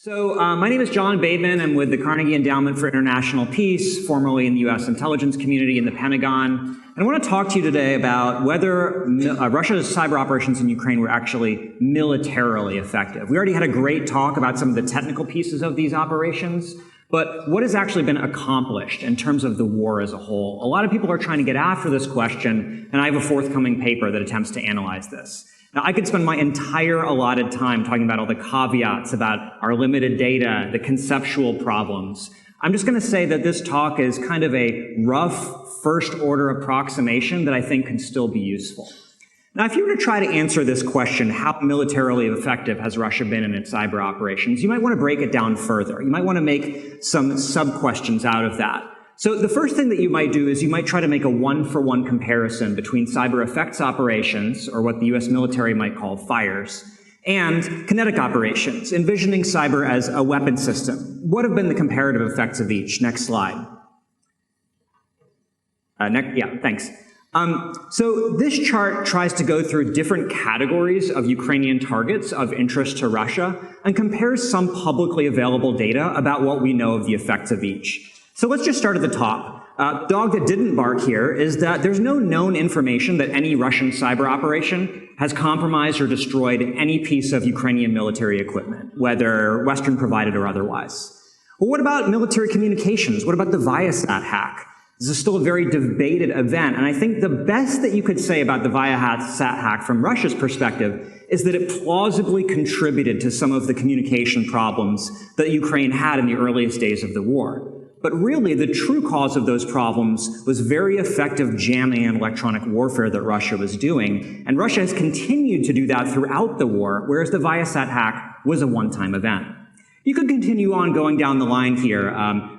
My name is John Bateman. I'm with the Carnegie Endowment for International Peace, formerly in the U.S. intelligence community in the Pentagon. And I want to talk to you today about whether Russia's cyber operations in Ukraine were actually militarily effective. We already had a great talk about some of the technical pieces of these operations, but what has actually been accomplished in terms of the war as a whole? A lot of people are trying to get after this question, and I have a forthcoming paper that attempts to analyze this. Now, I could spend my entire allotted time talking about all the caveats about our limited data, the conceptual problems. I'm just going to say that this talk is kind of a rough first-order approximation that I think can still be useful. Now, if you were to try to answer this question, how militarily effective has Russia been in its cyber operations, you might want to break it down further. You might want to make some sub-questions out of that. So the first thing that you might do is you might try to make a one-for-one comparison between cyber effects operations, or what the US military might call fires, and kinetic operations, envisioning cyber as a weapon system. What have been the comparative effects of each? Next slide. Thanks. So this chart tries to go through different categories of Ukrainian targets of interest to Russia and compares some publicly available data about what we know of the effects of each. So let's just start at the top. The dog that didn't bark here is that there's no known information that any Russian cyber operation has compromised or destroyed any piece of Ukrainian military equipment, whether Western provided or otherwise. Well, what about military communications? What about the Viasat hack? This is still a very debated event, and I think the best that you could say about the Viasat hack from Russia's perspective is that it plausibly contributed to some of the communication problems that Ukraine had in the earliest days of the war. But really, the true cause of those problems was very effective jamming and electronic warfare that Russia was doing, and Russia has continued to do that throughout the war, whereas the Viasat hack was a one-time event. You could continue on going down the line here.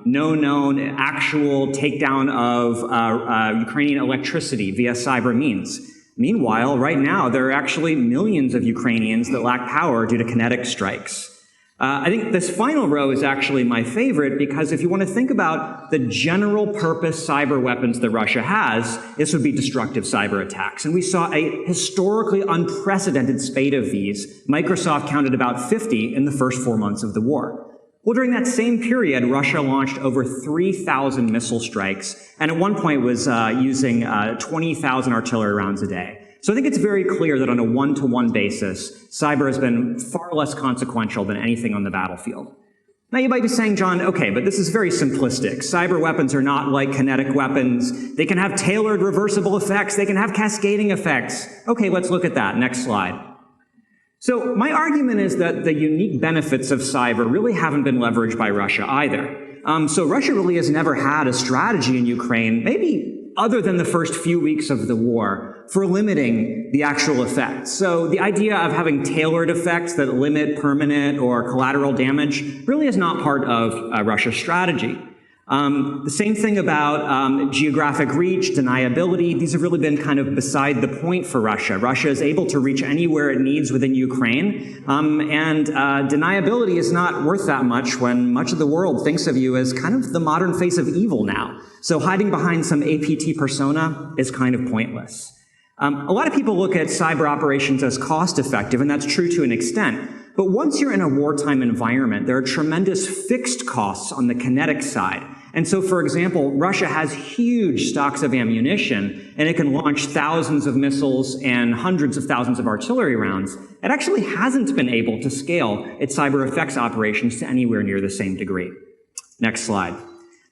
No known actual takedown of Ukrainian electricity via cyber means. Meanwhile, right now, there are actually millions of Ukrainians that lack power due to kinetic strikes. I think this final row is actually my favorite because if you want to think about the general purpose cyber weapons that Russia has, this would be destructive cyber attacks. And we saw a historically unprecedented spate of these. Microsoft counted about 50 in the first 4 months of the war. Well, during that same period, Russia launched over 3,000 missile strikes, and at one point was using 20,000 artillery rounds a day. So I think it's very clear that on a one-to-one basis, cyber has been far less consequential than anything on the battlefield. Now you might be saying, John, okay, but this is very simplistic. Cyber weapons are not like kinetic weapons. They can have tailored reversible effects. They can have cascading effects. Okay, let's look at that. Next slide. So my argument is that the unique benefits of cyber really haven't been leveraged by Russia either. So Russia really has never had a strategy in Ukraine, maybe other than the first few weeks of the war, for limiting the actual effects. So the idea of having tailored effects that limit permanent or collateral damage really is not part of Russia's strategy. The same thing about geographic reach, deniability. These have really been kind of beside the point for Russia. Russia is able to reach anywhere it needs within Ukraine, and deniability is not worth that much when much of the world thinks of you as kind of the modern face of evil now. So hiding behind some APT persona is kind of pointless. A lot of people look at cyber operations as cost-effective, and that's true to an extent. But once you're in a wartime environment, there are tremendous fixed costs on the kinetic side. And so, for example, Russia has huge stocks of ammunition, and it can launch thousands of missiles and hundreds of thousands of artillery rounds. It actually hasn't been able to scale its cyber effects operations to anywhere near the same degree. Next slide.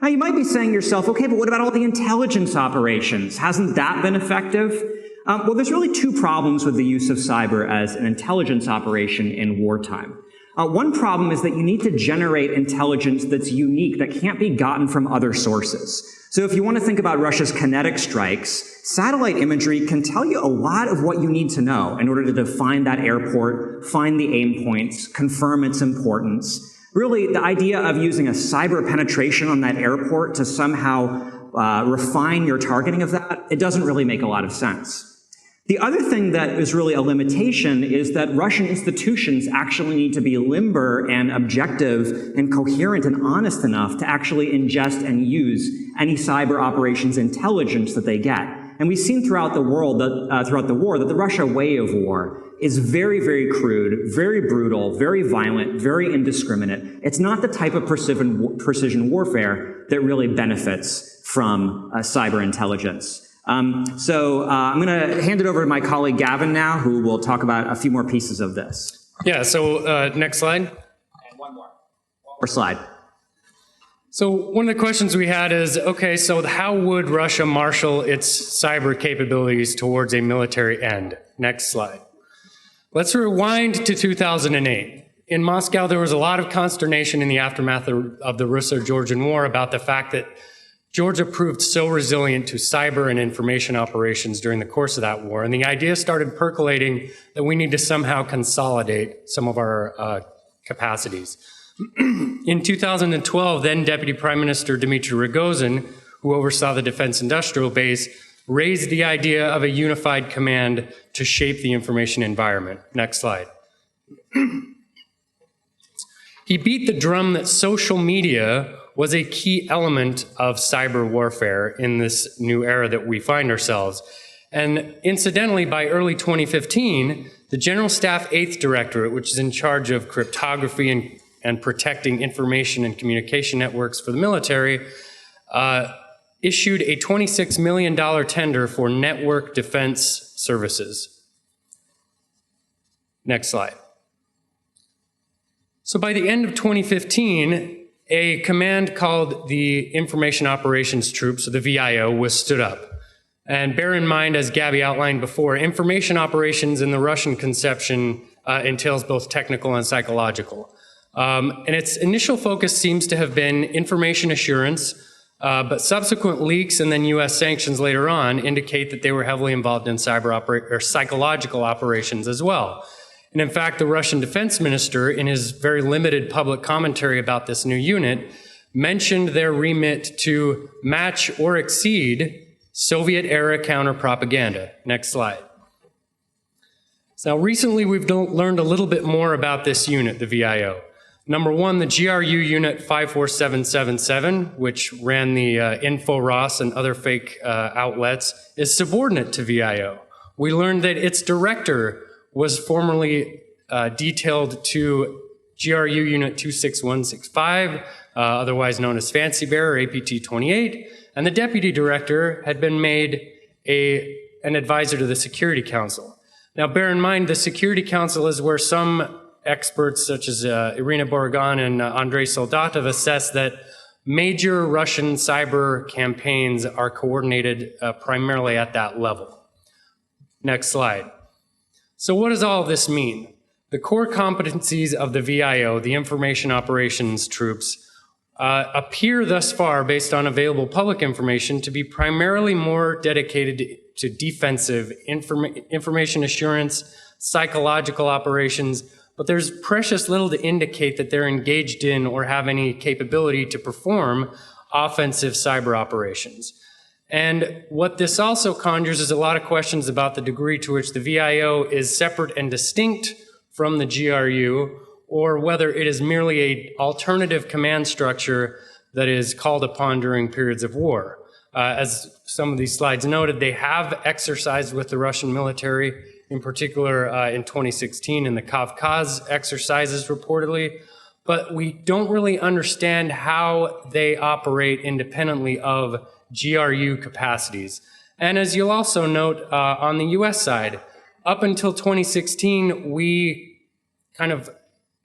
Now, you might be saying to yourself, okay, but what about all the intelligence operations? Hasn't that been effective? Well, there's really two problems with the use of cyber as an intelligence operation in wartime. One problem is that you need to generate intelligence that's unique, that can't be gotten from other sources. So if you want to think about Russia's kinetic strikes, satellite imagery can tell you a lot of what you need to know in order to define that airport, find the aim points, confirm its importance. Really, the idea of using a cyber penetration on that airport to somehow refine your targeting of that, it doesn't really make a lot of sense. The other thing that is really a limitation is that Russian institutions actually need to be limber and objective and coherent and honest enough to actually ingest and use any cyber operations intelligence that they get. And we've seen throughout the world that, throughout the war that the Russia way of war is very, very crude, very brutal, very violent, very indiscriminate. It's not the type of precision warfare that really benefits from cyber intelligence. So I'm going to hand it over to my colleague Gavin now, who will talk about a few more pieces of this. Yeah, so next slide. And one more slide. So one of the questions we had is, okay, so how would Russia marshal its cyber capabilities towards a military end? Next slide. Let's rewind to 2008. In Moscow, there was a lot of consternation in the aftermath of the Russo-Georgian War about the fact that Georgia proved so resilient to cyber and information operations during the course of that war. And the idea started percolating that we need to somehow consolidate some of our capacities. In 2012, then Deputy Prime Minister Dmitry Rogozin, who oversaw the defense industrial base, raised the idea of a unified command to shape the information environment. Next slide. He beat the drum that social media was a key element of cyber warfare in this new era that we find ourselves. And incidentally, by early 2015, the General Staff 8th Directorate, which is in charge of cryptography and protecting information and communication networks for the military, issued a $26 million tender for network defense services. Next slide. So by the end of 2015, a command called the Information Operations Troops, or the VIO, was stood up. And bear in mind, as Gabby outlined before, information operations in the Russian conception entails both technical and psychological. And its initial focus seems to have been information assurance, but subsequent leaks and then US sanctions later on indicate that they were heavily involved in psychological operations as well. And in fact, the Russian defense minister, in his very limited public commentary about this new unit, mentioned their remit to match or exceed Soviet-era counter-propaganda. Next slide. So recently, we've learned a little bit more about this unit, the VIO. Number one, the GRU unit 54777, which ran the InfoROS and other fake outlets, is subordinate to VIO. We learned that its director was formerly detailed to GRU Unit 26165, otherwise known as Fancy Bear or APT 28, and the deputy director had been made an advisor to the Security Council. Now bear in mind, the Security Council is where some experts such as Irina Borogan and Andrei Soldatov assess that major Russian cyber campaigns are coordinated primarily at that level. Next slide. So what does all of this mean? The core competencies of the VIO, the Information Operations Troops, appear thus far, based on available public information, to be primarily more dedicated to defensive information assurance, psychological operations, but there's precious little to indicate that they're engaged in or have any capability to perform offensive cyber operations. And what this also conjures is a lot of questions about the degree to which the VIO is separate and distinct from the GRU, or whether it is merely an alternative command structure that is called upon during periods of war. As some of these slides noted, they have exercised with the Russian military, in particular in 2016 in the Kavkaz exercises reportedly, but we don't really understand how they operate independently of GRU capacities. And as you'll also note on the US side, up until 2016, we kind of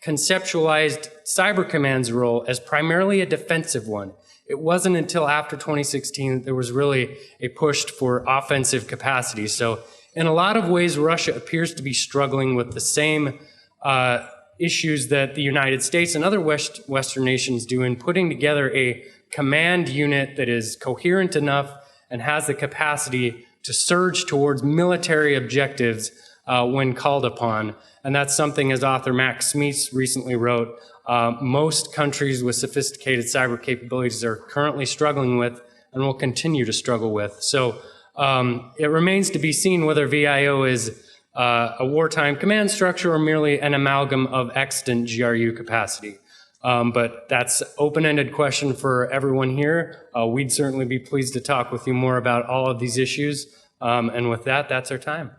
conceptualized Cyber Command's role as primarily a defensive one. It wasn't until after 2016 that there was really a push for offensive capacity. So in a lot of ways, Russia appears to be struggling with the same issues that the United States and other Western nations do in putting together a command unit that is coherent enough and has the capacity to surge towards military objectives when called upon. And that's something, as author Max Smeets recently wrote, most countries with sophisticated cyber capabilities are currently struggling with and will continue to struggle with. So it remains to be seen whether VIO is a wartime command structure or merely an amalgam of extant GRU capacity. But that's an open-ended question for everyone here. We'd certainly be pleased to talk with you more about all of these issues. And with that, that's our time.